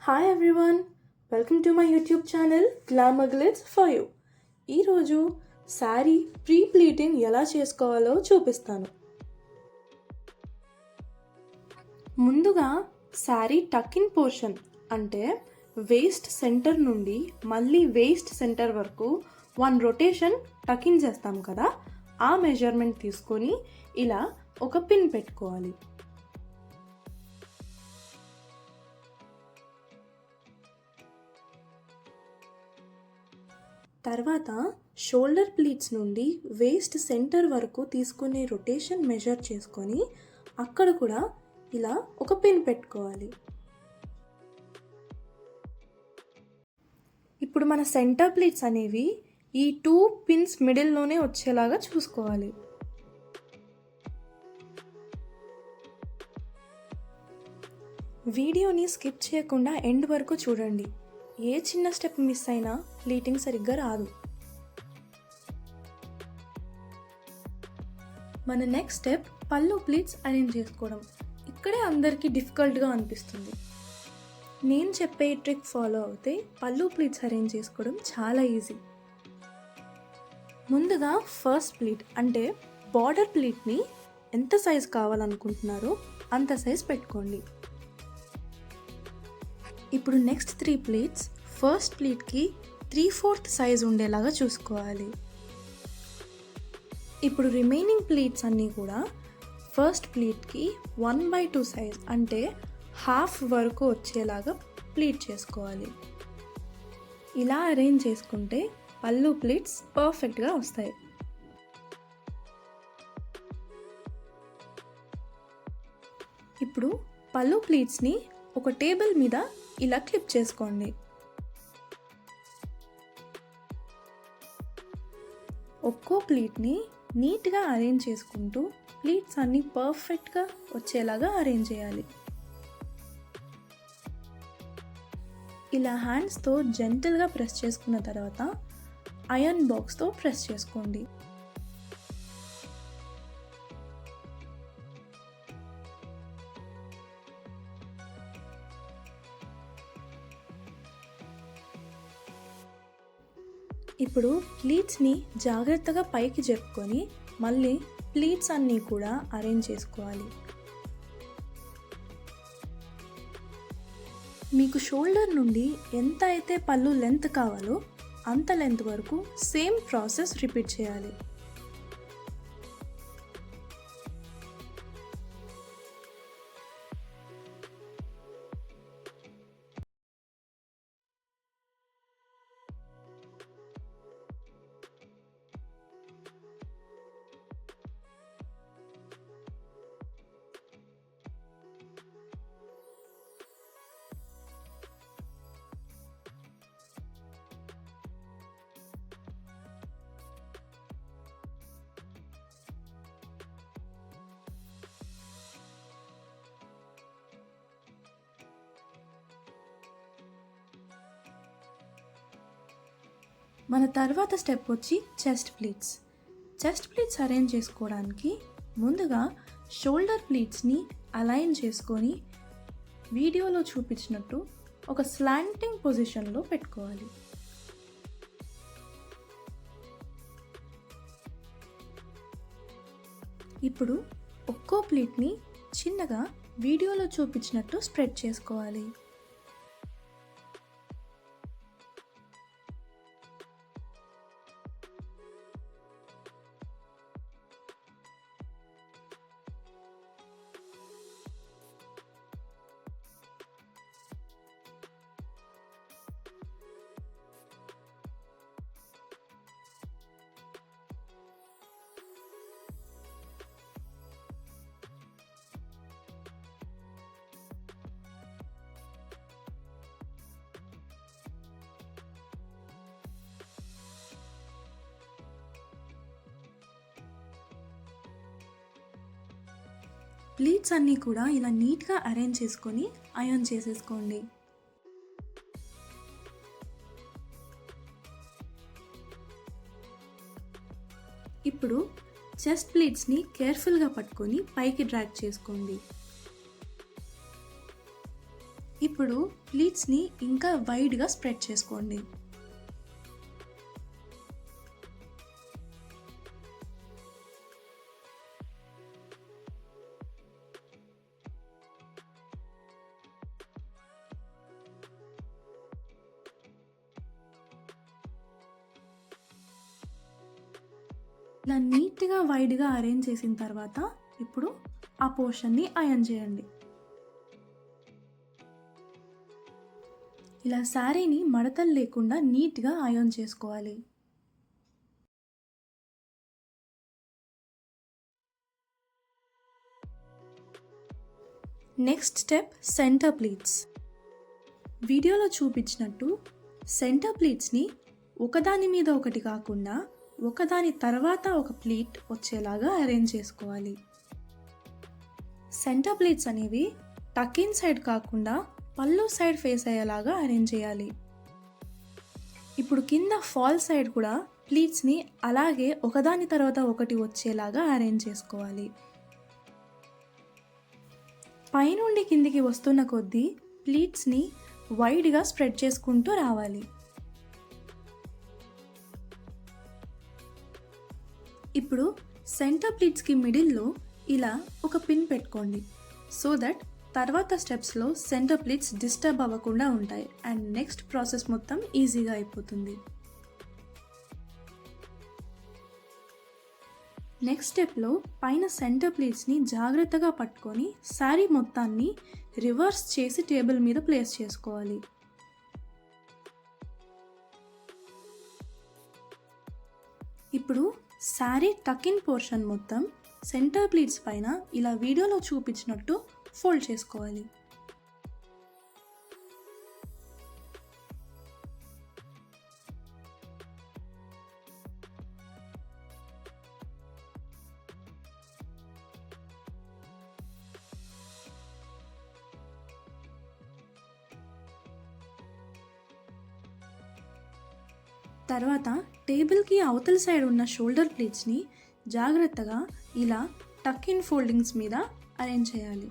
Hi everyone, welcome to my YouTube channel glamour glitz for you. ఈరోజు sari pre pleating ఎలా చేసుకోవాలో చూపిస్తాను. ముందుగా శారీ టకిన్ పోర్షన్ అంటే వేస్ట్ సెంటర్ నుండి మళ్ళీ వేస్ట్ సెంటర్ వరకు 1 రొటేషన్ టకిన్ చేస్తాం కదా, ఆ మెజర్మెంట్ తీసుకొని ఇలా ఒక పిన్ పెట్టుకోవాలి. తర్వాత షోల్డర్ ప్లీట్స్ నుండి వేస్ట్ సెంటర్ వరకు తీసుకునే రొటేషన్ మెజర్ చేసుకొని అక్కడ కూడా ఇలా ఒక పిన్ పెట్టుకోవాలి. ఇప్పుడు మన సెంటర్ ప్లీట్స్ అనేవి ఈ 2 పిన్స్ మిడిల్లోనే వచ్చేలాగా చూసుకోవాలి. వీడియోని స్కిప్ చేయకుండా ఎండ్ వరకు చూడండి. ఏ చిన్న స్టెప్ మిస్ అయినా ప్లీటింగ్ సరిగ్గా రాదు. మన నెక్స్ట్ స్టెప్ పళ్ళు ప్లీట్స్ అరేంజ్ చేసుకోవడం. ఇక్కడే అందరికీ డిఫికల్ట్గా అనిపిస్తుంది. నేను చెప్పే ట్రిక్ ఫాలో అవుతే పళ్ళు ప్లీట్స్ అరేంజ్ చేసుకోవడం చాలా ఈజీ. ముందుగా ఫస్ట్ ప్లీట్ అంటే బార్డర్ ప్లీట్ని ఎంత సైజ్ కావాలనుకుంటున్నారో అంత సైజ్ పెట్టుకోండి. ఇప్పుడు నెక్స్ట్ 3 ప్లీట్స్ ఫస్ట్ ప్లీట్కి 3/4 సైజ్ ఉండేలాగా చూసుకోవాలి. ఇప్పుడు రిమైనింగ్ ప్లీట్స్ అన్నీ కూడా ఫస్ట్ ప్లీట్కి 1/2 సైజ్ అంటే హాఫ్ వరకు వచ్చేలాగా ప్లీట్ చేసుకోవాలి. ఇలా అరేంజ్ చేసుకుంటే పళ్ళు ప్లీట్స్ పర్ఫెక్ట్గా వస్తాయి. ఇప్పుడు పళ్ళు ప్లీట్స్ని ఒక టేబుల్ మీద ఇలా క్లిప్ చేసుకోండి. ఒక్కో ప్లీట్ని నీట్గా అరేంజ్ చేసుకుంటూ ప్లీట్స్ అన్నీ పర్ఫెక్ట్గా వచ్చేలాగా అరేంజ్ చేయాలి. ఇలా హ్యాండ్స్తో జెంటల్గా ప్రెస్ చేసుకున్న తర్వాత ఐరన్ బాక్స్తో ప్రెస్ చేసుకోండి. ఇప్పుడు ప్లీట్స్ని జాగ్రత్తగా పైకి జరుపుకొని మళ్ళీ ప్లీట్స్ అన్నీ కూడా అరేంజ్ చేసుకోవాలి. మీకు షోల్డర్ నుండి ఎంత అయితే పళ్ళు లెంత్ కావాలో అంత లెంత్ వరకు సేమ్ ప్రాసెస్ రిపీట్ చేయాలి. మన తర్వాత స్టెప్ వచ్చి chest pleats. Chest pleats arrange చేసుకోవడానికి ముందుగా షోల్డర్ ప్లీట్స్ని అలైన్ చేసుకొని వీడియోలో చూపించినట్టు ఒక స్లాంటింగ్ పొజిషన్లో పెట్టుకోవాలి. ఇప్పుడు ఒక్కో ప్లీట్ని చిన్నగా వీడియోలో చూపించినట్టు స్ప్రెడ్ చేసుకోవాలి. ప్లీట్స్ అన్నీ కూడా ఇలా నీట్గా అరేంజ్ చేసుకొని ఐరన్ చేసేసుకోండి. ఇప్పుడు చెస్ట్ ప్లీట్స్ని కేర్ఫుల్గా పట్టుకొని పైకి డ్రాగ్ చేసుకోండి. ఇప్పుడు ప్లీట్స్ని ఇంకా వైడ్గా స్ప్రెడ్ చేసుకోండి. ఇలా నీట్గా వైడ్గా అరేంజ్ చేసిన తర్వాత ఇప్పుడు ఆ పోర్షన్ని అయర్న్ చేయండి. ఇలా శారీని మడతలు లేకుండా నీట్గా అయర్న్ చేసుకోవాలి. Next step centre pleats. వీడియోలో చూపించినట్టు సెంటర్ ప్లీట్స్ని ఒకదాని మీద ఒకటి కాకుండా ఒకదాని తర్వాత ఒక ప్లీట్ వచ్చేలాగా అరేంజ్ చేసుకోవాలి. సెంటర్ ప్లీట్స్ అనేవి టక్ ఇన్ సైడ్ కాకుండా పళ్ళు సైడ్ ఫేస్ అయ్యేలాగా అరేంజ్ చేయాలి. ఇప్పుడు కింద ఫాల్ సైడ్ కూడా ప్లీట్స్ని అలాగే ఒకదాని తర్వాత ఒకటి వచ్చేలాగా అరేంజ్ చేసుకోవాలి. పైనుండి కిందికి వస్తున్న కొద్దీ ప్లీట్స్ని వైడ్గా స్ప్రెడ్ చేసుకుంటూ రావాలి. ఇప్పుడు సెంటర్ ప్లీట్స్కి మిడిల్లో ఇలా ఒక పిన్ పెట్టుకోండి. సో దట్ తర్వాత స్టెప్స్లో సెంటర్ ప్లీట్స్ డిస్టర్బ్ అవ్వకుండా ఉంటాయి అండ్ నెక్స్ట్ ప్రాసెస్ మొత్తం ఈజీగా అయిపోతుంది. నెక్స్ట్ స్టెప్లో పైన సెంటర్ ప్లీట్స్ని జాగ్రత్తగా పట్టుకొని శారీ మొత్తాన్ని రివర్స్ చేసి టేబుల్ మీద ప్లేస్ చేసుకోవాలి. ఇప్పుడు శారీ టక్ ఇన్ పోర్షన్ మొత్తం సెంటర్ ప్లీట్స్ పైన ఇలా వీడియోలో చూపించినట్టు ఫోల్డ్ చేసుకోవాలి. తర్వాత టేబుల్కి అవతల సైడ్ ఉన్న షోల్డర్ ప్లీట్స్ని జాగ్రత్తగా ఇలా టక్ ఇన్ ఫోల్డింగ్స్ మీద అరేంజ్ చేయాలి.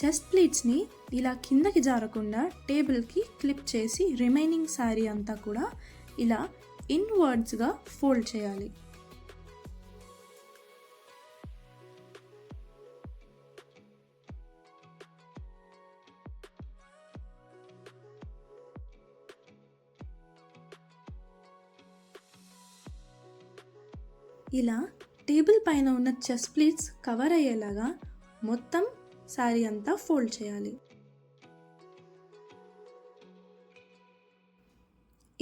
చెస్ట్ ప్లీట్స్ని ఇలా కిందకి జారకుండా టేబుల్కి క్లిప్ చేసి రిమైనింగ్ శారీ అంతా కూడా ఇలా ఇన్వర్డ్స్గా ఫోల్డ్ చేయాలి. ఇలా టేబుల్ పైన ఉన్న చెస్ట్ ప్లీట్స్ కవర్ అయ్యేలాగా మొత్తం శారీ అంతా ఫోల్డ్ చేయాలి.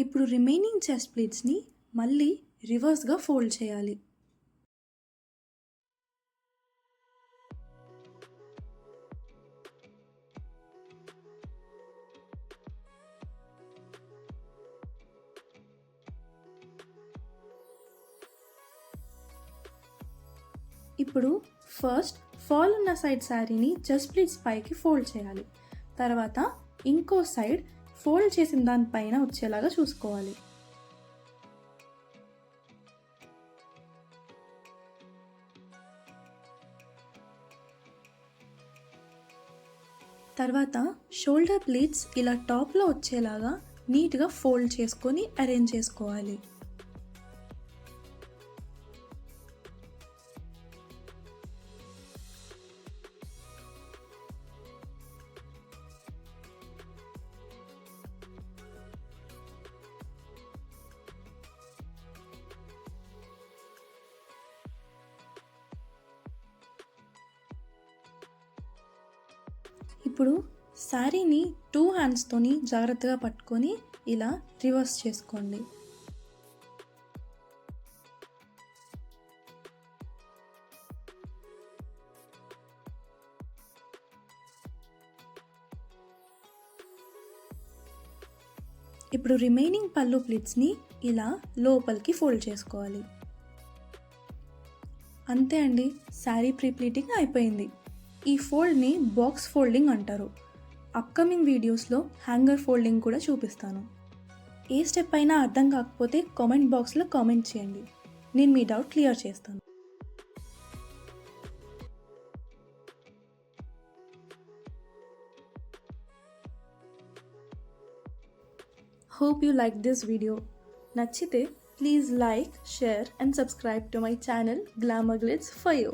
ఇప్పుడు రిమైనింగ్ చెస్ట్ ప్లీట్స్ని మళ్ళీ రివర్స్గా ఫోల్డ్ చేయాలి. ఇప్పుడు ఫస్ట్ ఫాల్ ఉన్న సైడ్ శారీని చెస్ట్ ప్లీట్స్ పైకి ఫోల్డ్ చేయాలి. తర్వాత ఇంకో సైడ్ ఫోల్డ్ చేసిన దానిపైన వచ్చేలాగా చూసుకోవాలి. తర్వాత షోల్డర్ ప్లీట్స్ ఇలా టాప్లో వచ్చేలాగా నీట్గా ఫోల్డ్ చేసుకొని అరేంజ్ చేసుకోవాలి. ఇప్పుడు శారీని 2 హ్యాండ్స్తోని జాగ్రత్తగా పట్టుకొని ఇలా రివర్స్ చేసుకోండి. ఇప్పుడు రిమైనింగ్ పళ్ళు ప్లీట్స్ని ఇలా లోపలికి ఫోల్డ్ చేసుకోవాలి. అంతే అండి, శారీ ప్రీ ప్లీటింగ్ అయిపోయింది. ఈ ఫోల్డ్ని బాక్స్ ఫోల్డింగ్ అంటారు. అప్కమింగ్ వీడియోస్లో హ్యాంగర్ ఫోల్డింగ్ కూడా చూపిస్తాను. ఏ స్టెప్ అయినా అర్థం కాకపోతే కామెంట్ బాక్స్లో కామెంట్ చేయండి. నేను మీ డౌట్ క్లియర్ చేస్తాను. Hope you liked this video. నచ్చితే please like, share and subscribe to my channel Glamour Glitz for you.